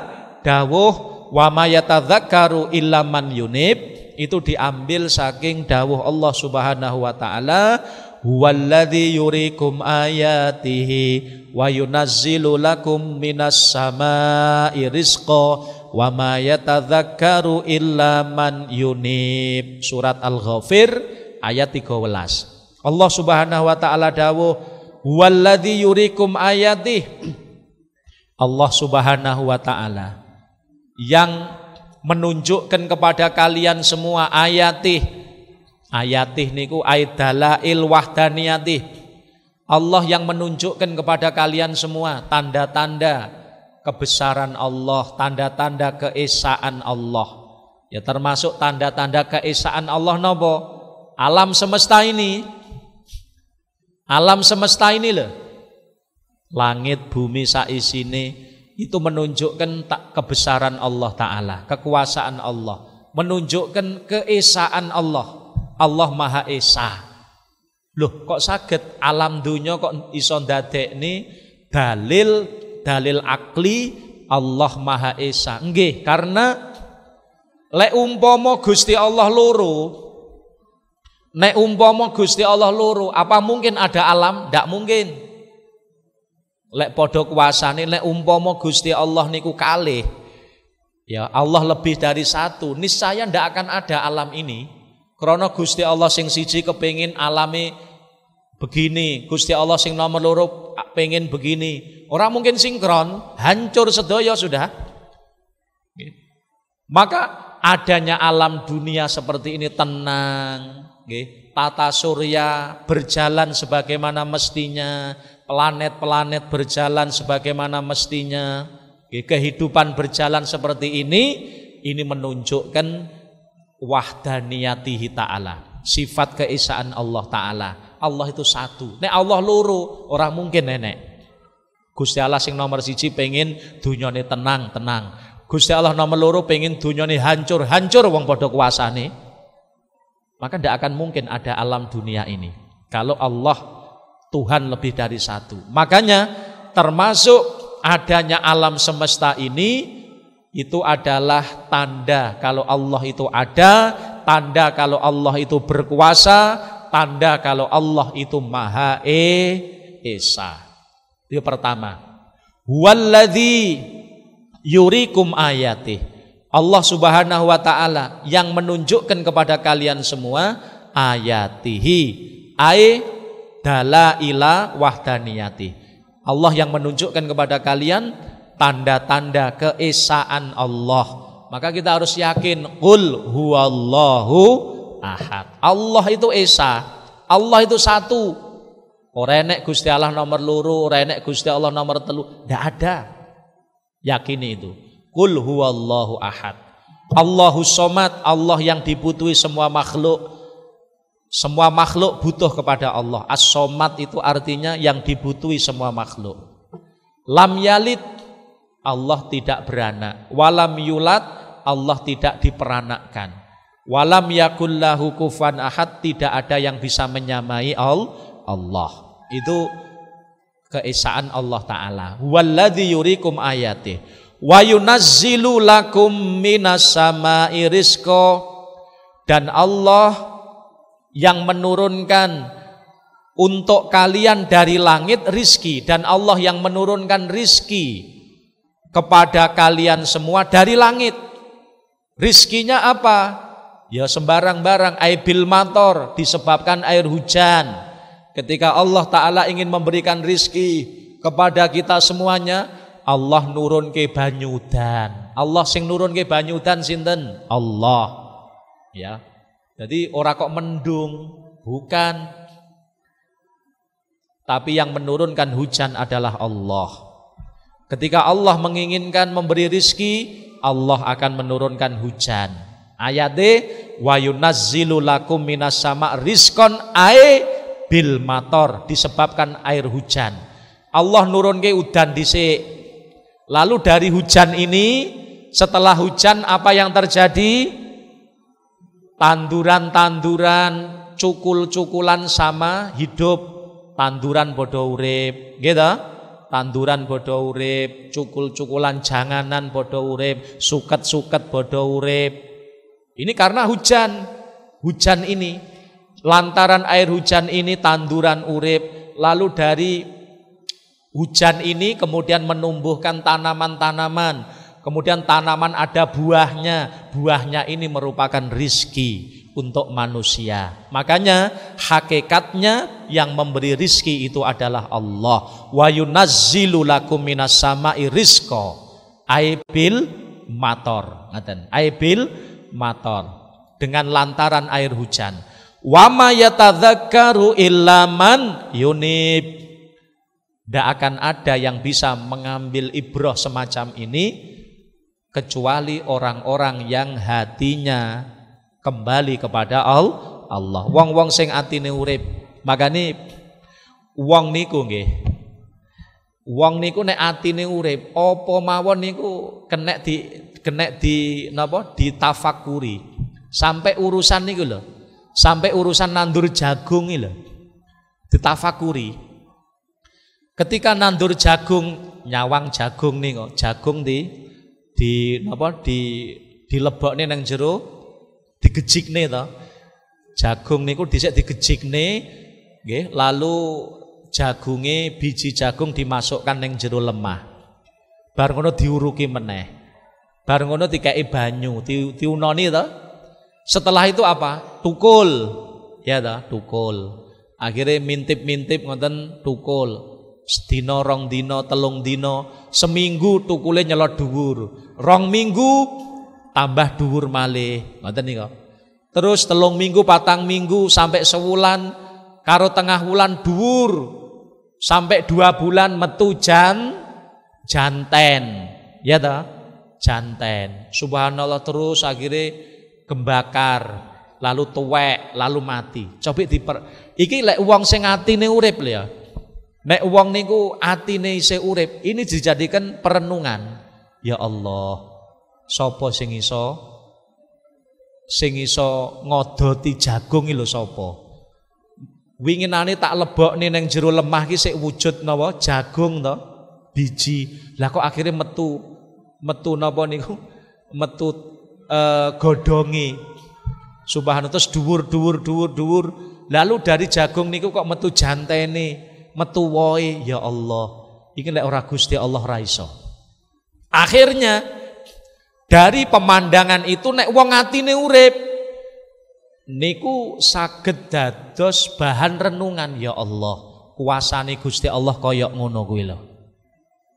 dawuh wa ma yatadzakkaru illa man yunib, itu diambil saking dawuh Allah Subhanahu wa taala, huwallazi yurikum ayatihi wa yunazzilu lakum minas samai rizqa wa ma yatadzakkaru illa man yunib. Surat Al-Ghafir ayat 13. Allah Subhanahu wa taala dawuh, huwallazi yurikum ayatihi, Allah Subhanahu wa taala yang menunjukkan kepada kalian semua ayatih. Ayatih niku aidalail wahdaniyatih. Allah yang menunjukkan kepada kalian semua tanda-tanda kebesaran Allah, tanda-tanda keesaan Allah. Ya termasuk tanda-tanda keesaan Allah napa? Alam semesta ini. Alam semesta ini loh. Langit, bumi saisine itu menunjukkan kebesaran Allah Ta'ala, kekuasaan Allah, menunjukkan keesaan Allah. Allah Maha Esa. Loh kok saged alam dunya kok iso ndadekne dalil akli Allah Maha Esa. Nggih, karena lek umpama Gusti Allah loro, nek umpama Gusti Allah loro, apa mungkin ada alam? Ndak mungkin. Lek padha kuasane, lek umpama Gusti Allah niku kalih, ya Allah lebih dari satu, niscaya ndak akan ada alam ini. Karena Gusti Allah sing siji kepengin alame begini, Gusti Allah sing nomor loro pengen begini. Orang mungkin sinkron, hancur sedaya sudah. Maka adanya alam dunia seperti ini tenang, tata surya berjalan sebagaimana mestinya, planet-planet berjalan sebagaimana mestinya, kehidupan berjalan seperti ini menunjukkan wahdaniyatihi ta'ala, sifat keesaan Allah Ta'ala. Allah itu satu. Nek Allah loro, orang mungkin nenek. Gusti Allah sing nomor siji pengen dunyane tenang. Gusti Allah nomor loro pengen dunyane hancur wong padha kuasane. Maka tidak akan mungkin ada alam dunia ini kalau Allah Tuhan lebih dari satu. Makanya termasuk adanya alam semesta ini itu adalah tanda kalau Allah itu ada, tanda kalau Allah itu berkuasa, tanda kalau Allah itu Maha Esa. Itu pertama. Huwallazi yurikum ayatih. Allah Subhanahu wa taala yang menunjukkan kepada kalian semua ayatihi, ay dalaila wahdaniyati. Allah yang menunjukkan kepada kalian tanda-tanda keesaan Allah. Maka kita harus yakin qul huwallahu ahad. Allah itu esa, Allah itu satu. Ora enek Gusti Allah nomor loro, ora enek Gusti Allah nomor telu, ndak ada. Yakini itu. Qul huwallahu ahad. Allahus somad, Allah yang dibutuhi semua makhluk. Semua makhluk butuh kepada Allah. As-somad itu artinya yang dibutuhi semua makhluk. Lam yalid, Allah tidak beranak. Walam yulad, Allah tidak diperanakkan. Walam yakullahu kufuwan ahad, tidak ada yang bisa menyamai Allah. Itu keesaan Allah Ta'ala. Walladzi yurikum ayatih wa yunazzilu lakum minas sama'i rizqa, dan Allah yang menurunkan untuk kalian dari langit rizki, dan Allah yang menurunkan rizki kepada kalian semua dari langit. Rizkinya apa? Ya sembarang-barang, aibil mator, disebabkan air hujan. Ketika Allah Ta'ala ingin memberikan rizki kepada kita semuanya, Allah nurun ke banyudan. Allah sing nurun ke banyudan sinten? Allah. Ya. Jadi ora kok mendung, bukan. Tapi yang menurunkan hujan adalah Allah. Ketika Allah menginginkan memberi rizki, Allah akan menurunkan hujan. Ayatnya wa yunazzilu lakum minas sama rizqan ay bil mator, disebabkan air hujan. Allah nurun ke udan dhisik. Lalu dari hujan ini, setelah hujan apa yang terjadi? Tanduran-tanduran, cukul-cukulan sama hidup. Tanduran bodo urip, gitu. Tanduran bodo urip, cukul-cukulan janganan bodo urip, suket-suket bodo urip. Ini karena hujan. Hujan ini, lantaran air hujan ini tanduran urip, lalu dari hujan ini kemudian menumbuhkan tanaman-tanaman, kemudian tanaman ada buahnya, buahnya ini merupakan rizki untuk manusia. Makanya hakikatnya yang memberi rizki itu adalah Allah. Wa yunazzilu lakum minas sama'i rizqa aibil mator, aibil mator, dengan lantaran air hujan. Wa ma yatadzakkaru illa man yunib. Tidak akan ada yang bisa mengambil ibrah semacam ini kecuali orang-orang yang hatinya kembali kepada Allah. Wong-wong sing atine urip. Makane wong niku nggih. Wong niku nek atine urip, apa mawon niku kena di napa? Ditafakuri. Sampai urusan niku lho. Sampai urusan nandur jagung ini loh, ditafakuri. Ketika nandur jagung, nyawang jagung nih kok, jagung dilebokne nang jero, digejikne to. Jagung niku dhisik digejikne, nggih, lalu jagunge, biji jagung dimasukkan nang jero lemah. Bar ngono diuruki meneh. Bar ngono dikeki banyu, diunoni to. Setelah itu apa? Tukul. Ya ta, tukul. Akhirnya mintip-mintip ngoten tukul. Sedina, rong dina, telung dina, seminggu tukule nyelot dhuwur. Rong minggu tambah dhuwur malih. Ngoten nika. Terus telung minggu, patang minggu sampai sewulan, karo tengah wulan dhuwur. Sampai 2 bulan metu janten. Ya ta? Janten. Subhanallah, terus akhirnya gembakar, lalu tuwek, lalu mati. Coba iki lek wong sing atine urip lho ya. Nek wong niku atine isih urip, ini dijadikan perenungan. Ya Allah, sapa sing iso ngodoti jagung iki lho sapa? Winginane tak lebokne ning jero lemah ki sik wujud napa? Jagung to, biji. Lah kok akhirnya metu napa niku? Metu godhonge. Subhanallah, terus dhuwur. Lalu dari jagung niku kok metu jantene, metu wohe. Ya Allah, iki lek ora Gusti Allah ra iso. Akhirnya dari pemandangan itu nek wong atine urip niku saged dados bahan renungan. Ya Allah, kuasane Gusti Allah kaya ngono kuwi lho.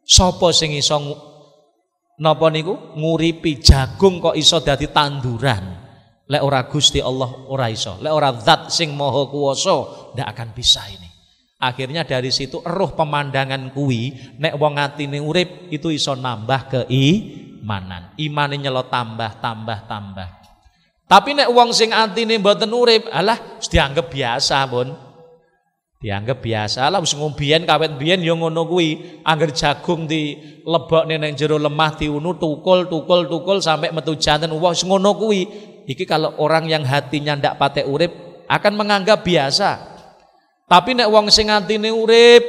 Sapa sing iso napa niku nguripi jagung kok iso dadi tanduran? Lek ora Gusti Allah ora iso. Lek ora zat sing maha kuwasa ndak akan bisa ini. Akhirnya dari situ eruh pemandangan kuwi nek wong atine urip itu iso nambah keimanan. Imane nyelo tambah. Tapi nek wong sing atine mboten urip, alah dianggap biasa, Pun. Dianggap biasa lah wis ngombiyen kawet biyen ya ngono kuwi. Angger jagung dilebokne ning jero lemah diunu tukul sampai metu janten. Wis ngono kuwi. Iki kalau orang yang hatinya ndak patek urip akan menganggap biasa. Tapi nek wong sing atine urip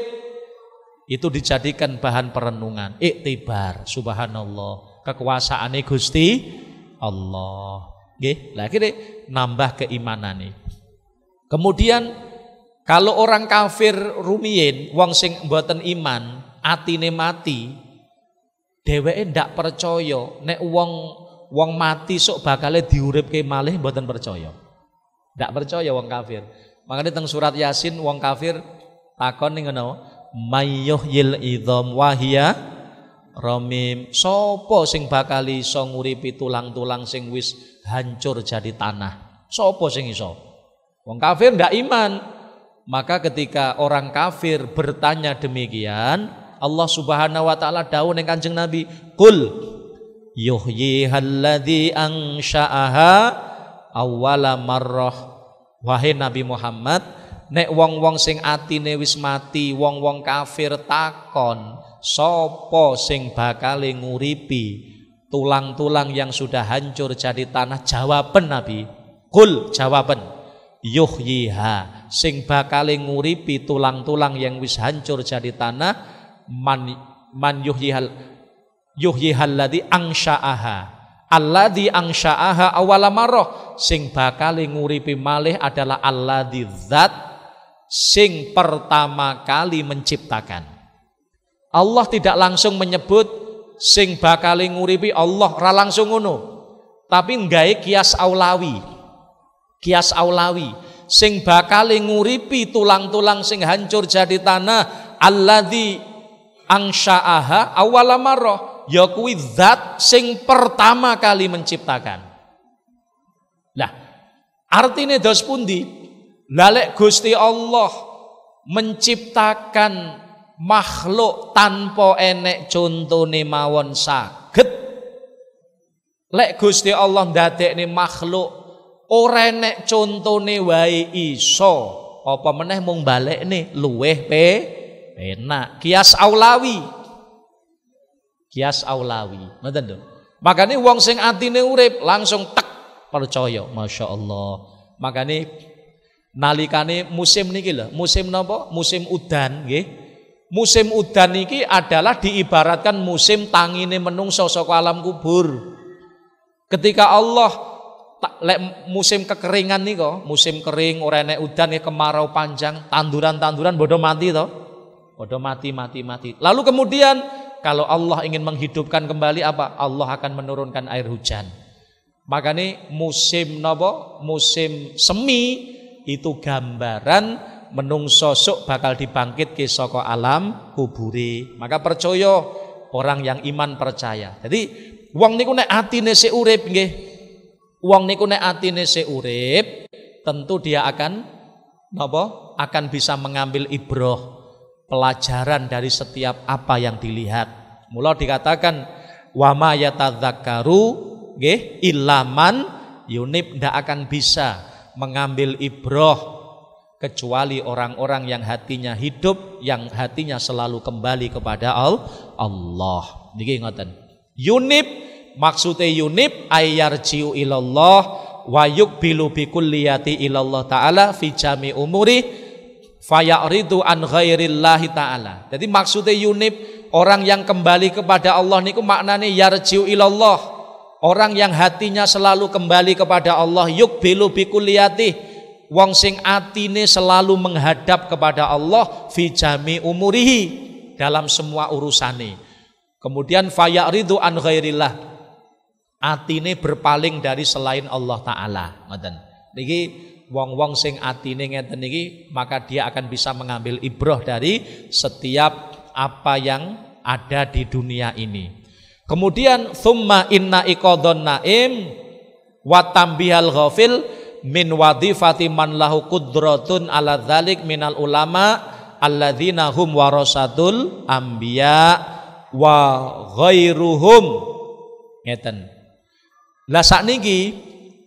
itu dijadikan bahan perenungan, iktibar. Subhanallah, kekuasaane Gusti Allah. Nggih, lha iki nambah keimanane. Kemudian kalau orang kafir rumiyin, wong sing mboten iman, atine mati, dheweke ndak percaya nek wong mati sok bakale diuripke malih, mboten percaya. Ndak percaya wong kafir. Makanya teng surat Yasin wong kafir takon ning ngono, mayyuhyil idzam wa hiya ramim. Sapa sing bakal iso nguripi tulang-tulang sing wis hancur jadi tanah? Sapa sing iso? Wong kafir ndak iman. Maka ketika orang kafir bertanya demikian, Allah Subhanahu wa taala dawuh ning Kanjeng Nabi, "Qul yuhyihalladzi ansha'aha awwala marrah." Wahai Nabi Muhammad, nek wong-wong sing atine wis mati, wong-wong kafir takon, sapa sing bakal nguripi tulang-tulang yang sudah hancur jadi tanah? Jawaban Nabi, kul, jawaban, yuhyiha, sing bakal nguripi tulang-tulang yang wis hancur jadi tanah, man yuhyihal ladzi ansha'aha. Alladzi ansha'aha awwala marrah, sing bakal nguripi malih adalah alladzi zat sing pertama kali menciptakan. Allah tidak langsung menyebut sing bakal nguripi Allah, ra langsung ngono. Tapi nggawe kias aulawi. Kias aulawi, sing bakal nguripi tulang-tulang sing hancur jadi tanah, alladzi ansha'aha awwala marrah, ya kuwi zat sing pertama kali menciptakan. Lah, artine dos pundi? Lalek Gusti Allah menciptakan makhluk tanpa enek contone mawon saged. Lek Gusti Allah ndadekne makhluk ora enek contone wae iso, apa meneh mung balekne luweh enak. Kias aulawi. Kias aulawi, ngoten lho. Makane wong sing atine urip langsung tek percaya, Masya Allah. Makane nalikane musim niki lho, musim napa? Musim udan nggih. Musim udan niki adalah diibaratkan musim tangine menungso saka alam kubur. Ketika Allah lek musim kekeringan nika, musim kering ora enek udan ya, kemarau panjang, tanduran-tanduran bodo mati to. Bodo mati. Lalu kemudian kalau Allah ingin menghidupkan kembali apa? Allah akan menurunkan air hujan. Makanya musim napa? Musim semi itu gambaran menungso sok bakal dibangkit ke saka alam kuburi. Maka percaya, orang yang iman percaya. Jadi wong niku nek atine sik urip nggih. Wong niku nek atine sik urip, tentu dia akan napa? Akan bisa mengambil ibrah, pelajaran dari setiap apa yang dilihat. Mula dikatakan wa ma yatadzakkaru nggih illa man yunib, ndak akan bisa mengambil ibrah kecuali orang-orang yang hatinya hidup, yang hatinya selalu kembali kepada Allah. Niki ngoten. Yunib maksude yunib ayyarjiu ilallah wa yuqbilu bi kulliyati ilallah taala fi jami umuri fayaridu an ghairillahi taala. Jadi maksudnya yunib, orang yang kembali kepada Allah niku maknane yarjiu ilallah, orang yang hatinya selalu kembali kepada Allah, yuqbilu bi kulliyati, wong sing atine selalu menghadap kepada Allah fi jami umurihi, dalam semua urusane. Kemudian fayaridu an ghairillah, atine berpaling dari selain Allah taala. Ngoten. Niki wong-wong sing atine ngeten niki, maka dia akan bisa mengambil ibrah dari setiap apa yang ada di dunia ini. Kemudian thumma inna iqadhan naim wa tambihal ghafil min wadhifati man lahu qudratun ala dzalik minal ulama alladzina hum warasatul anbiya wa ghairuhum. Ngeten. Lah sakniki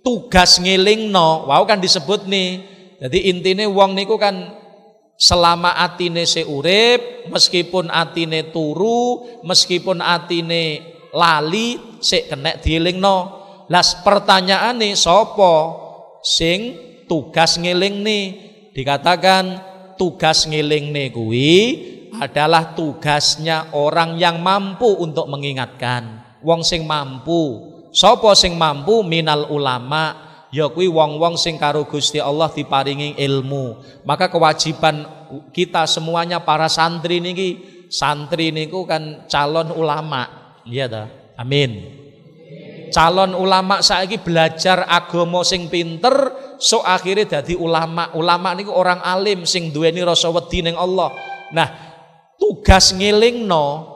tugas ngelingno wau kan disebut nih. Jadi intine wong niku kan selama atine seurip, meskipun atine turu, meskipun atine lali, sik kenek dielingno. Lah pertanyaane sapa sing tugas ngelingne? Dikatakan tugas ngelingne kuwi adalah tugasnya orang yang mampu untuk mengingatkan. Wong sing mampu. Sapa sing mampu? Minal ulama, ya kuwi wong-wong sing karo Gusti Allah diparingi ilmu. Maka kewajiban kita semuanya para santri niki, santri niku kan calon ulama, iya ta? Amin. Calon ulama saiki belajar agama sing pinter, sok akhirnya dadi ulama. Ulama niku orang alim sing duweni rasa wedi ning Allah. Nah, tugas ngelingne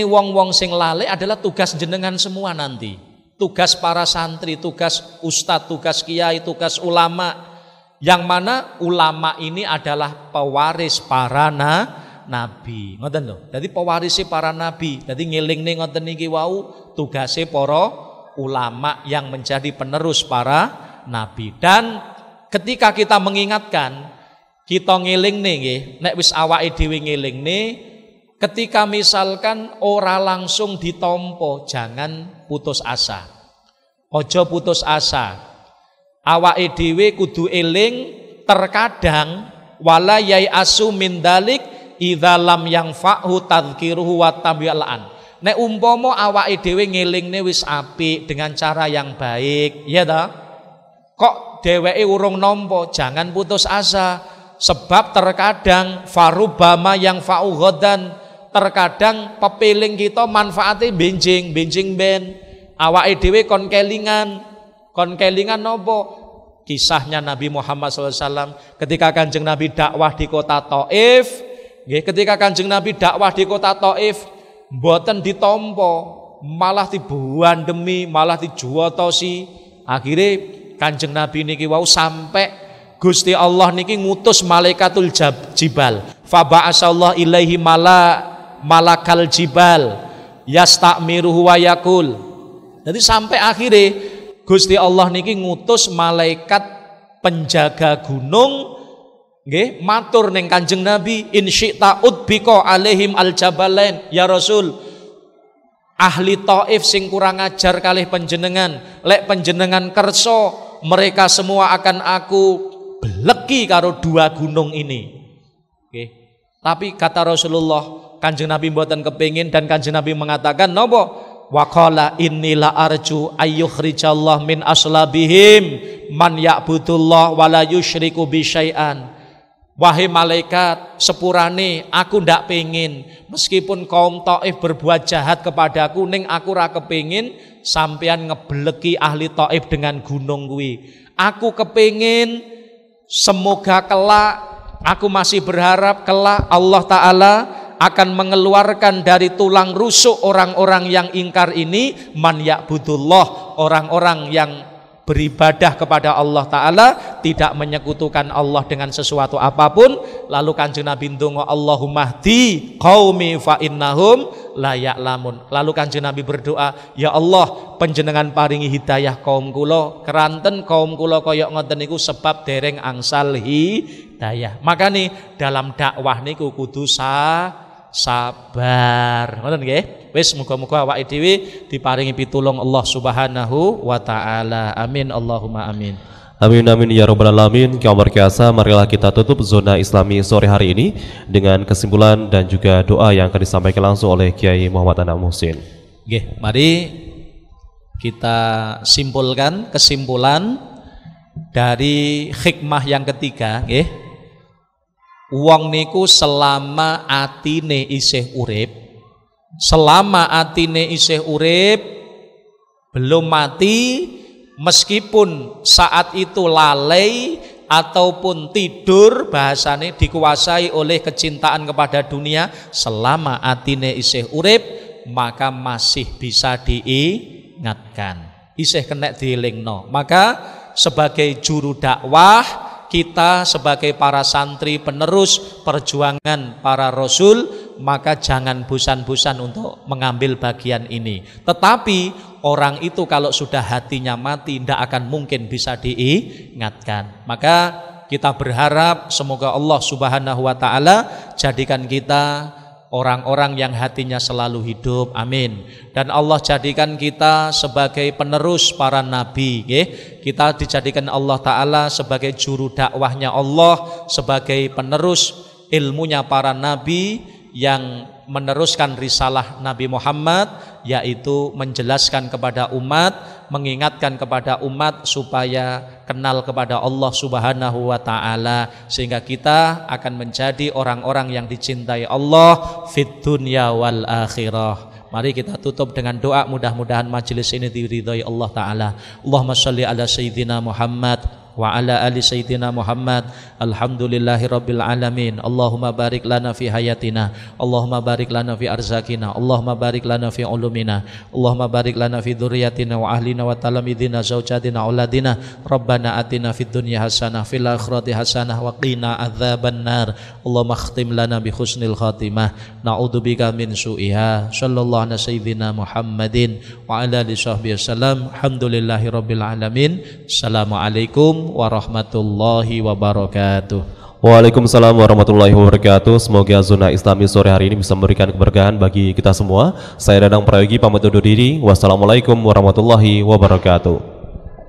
wong-wong sing lali adalah tugas jenengan semua nanti. Tugas para santri, tugas ustadz, tugas kiai, tugas ulama. Yang mana ulama ini adalah pewaris para nabi. Ngoten lho. Jadi pewarisi para nabi. Jadi ngelingne ngoten niki wau tugase para ulama yang menjadi penerus para nabi. Dan ketika kita mengingatkan, kita ngelingne nggih, nek wis awake dhewe ngelingne, ketika misalkan ora langsung ditampa, jangan putus asa. Ojo putus asa. Awake dhewe kudu eling, terkadang wala yai asu min dalik idza lam yanfa'hu tadhkiruhu wa tabi'an. Nek umpama awake dhewe ngelingne wis apik dengan cara yang baik, ya ta? Kok dheweke urung nampa, jangan putus asa. Sebab terkadang farubama yang fa'u ghadan, terkadang pepeling kita manfaatnya benjing ben. Awake dhewe kon kelingan napa? Kisahnya Nabi Muhammad SAW ketika Kanjeng Nabi dakwah di kota Thaif. Ketika Kanjeng Nabi dakwah di kota Thaif, mboten ditampa, malah dibuandemi, malah dijuwotosi. Akhirnya Kanjeng Nabi niki wau sampai Gusti Allah niki ngutus malaikatul jibal. Fa ba'asallahu ilaihi malakal jibal yastamiruhu wa yaqul. Jadi sampai akhirnya Gusti Allah niki ngutus malaikat penjaga gunung nggih matur ning Kanjeng Nabi, in syi'ta udbika alaihim aljabalain ya Rasul. Ahli Thaif sing kurang ajar kalih panjenengan, lek panjenengan kersa mereka semua akan aku beleki karo dua gunung ini. Oke. Tapi kata Rasulullah, Kanjeng Nabi mboten kepengin, dan Kanjeng Nabi mengatakan napa? Wa qala innila arju ayyukhrijallah min aslabihim man ya'budullah wa la yusyriku bi syai'an. Wahai malaikat, sepurane aku ndak pengin meskipun kaum Thaif berbuat jahat kepadaku, ning aku ra kepengin sampean ngebeleki ahli Thaif dengan gunung kuwi. Aku kepengin semoga kelak, aku masih berharap kelak Allah Ta'ala akan mengeluarkan dari tulang rusuk orang-orang yang ingkar ini man ya'budullah, orang-orang yang beribadah kepada Allah Ta'ala, tidak menyekutukan Allah dengan sesuatu apapun. Lalu Kanjeng Nabi ndonga, Allahumma hdi qaumi fa innahum la ya'lamun. Lalu Kanjeng Nabi berdoa, ya Allah panjenengan paringi hidayah kaum kula, keranten kaum kula kaya ngoten niku sebab dereng angsal hidayah. Makane dalam dakwah niku kudu sabar. Ngoten nggih. Wis muga-muga awake dhewe diparingi pitulung Allah Subhanahu wa taala. Amin Allahumma amin. Amin amin ya rabbal alamin. Kaum berkiasa, marilah kita tutup zona Islami sore hari ini dengan kesimpulan dan juga doa yang akan disampaikan langsung oleh Kiai Muhammad Anam Muhsin. Nggih, mari kita simpulkan kesimpulan dari hikmah yang ketiga, nggih. Wong niku selama atine isih urip, selama atine isih urip, belum mati, meskipun saat itu lalai ataupun tidur, bahasane dikuasai oleh kecintaan kepada dunia, selama atine isih urip maka masih bisa diingatkan, isih kena dielingno. Maka sebagai juru dakwah, kita sebagai para santri penerus perjuangan para rasul, maka jangan bosan-bosan untuk mengambil bagian ini. Tetapi orang itu kalau sudah hatinya mati, tidak akan mungkin bisa diingatkan. Maka kita berharap semoga Allah Subhanahu wa taala jadikan kita orang-orang yang hatinya selalu hidup, amin. Dan Allah jadikan kita sebagai penerus para nabi, kita dijadikan Allah Ta'ala sebagai juru dakwahnya Allah, sebagai penerus ilmunya para nabi yang meneruskan risalah Nabi Muhammad, yaitu menjelaskan kepada umat, mengingatkan kepada umat supaya kenal kepada Allah Subhanahu wa taala, sehingga kita akan menjadi orang-orang yang dicintai Allah fid dunya wal akhirah. Mari kita tutup dengan doa, mudah-mudahan majelis ini diridhai Allah Ta'ala. Allahumma sholli ala sayyidina Muhammad wa ala ali sayyidina Muhammad. Alhamdulillahi rabbil alamin. Allahumma barik lana fi hayatina, Allahumma barik lana fi arzakina, Allahumma barik lana fi ulumina, Allahumma barik lana fi dzurriyyatina wa ahlina wa talamidina zaujatina auladina. Rabbana atina fid dunya hasanah fil akhirati hasanah wa qina adzaban nar. Allahumma khtim lana bi husnil khatimah, na'udzubika min su'iha. Sallallahu ala sayyidina Muhammadin wa ala alihi sahbihi wasallam. Alhamdulillahi rabbil alamin. Assalamualaikum warahmatullahi wabarakatuh. Waalaikumsalam warahmatullahi wabarakatuh. Semoga zona Islami sore hari ini bisa memberikan keberkahan bagi kita semua. Saya Dadang Prayogi pamit undur diri. Wassalamualaikum warahmatullahi wabarakatuh.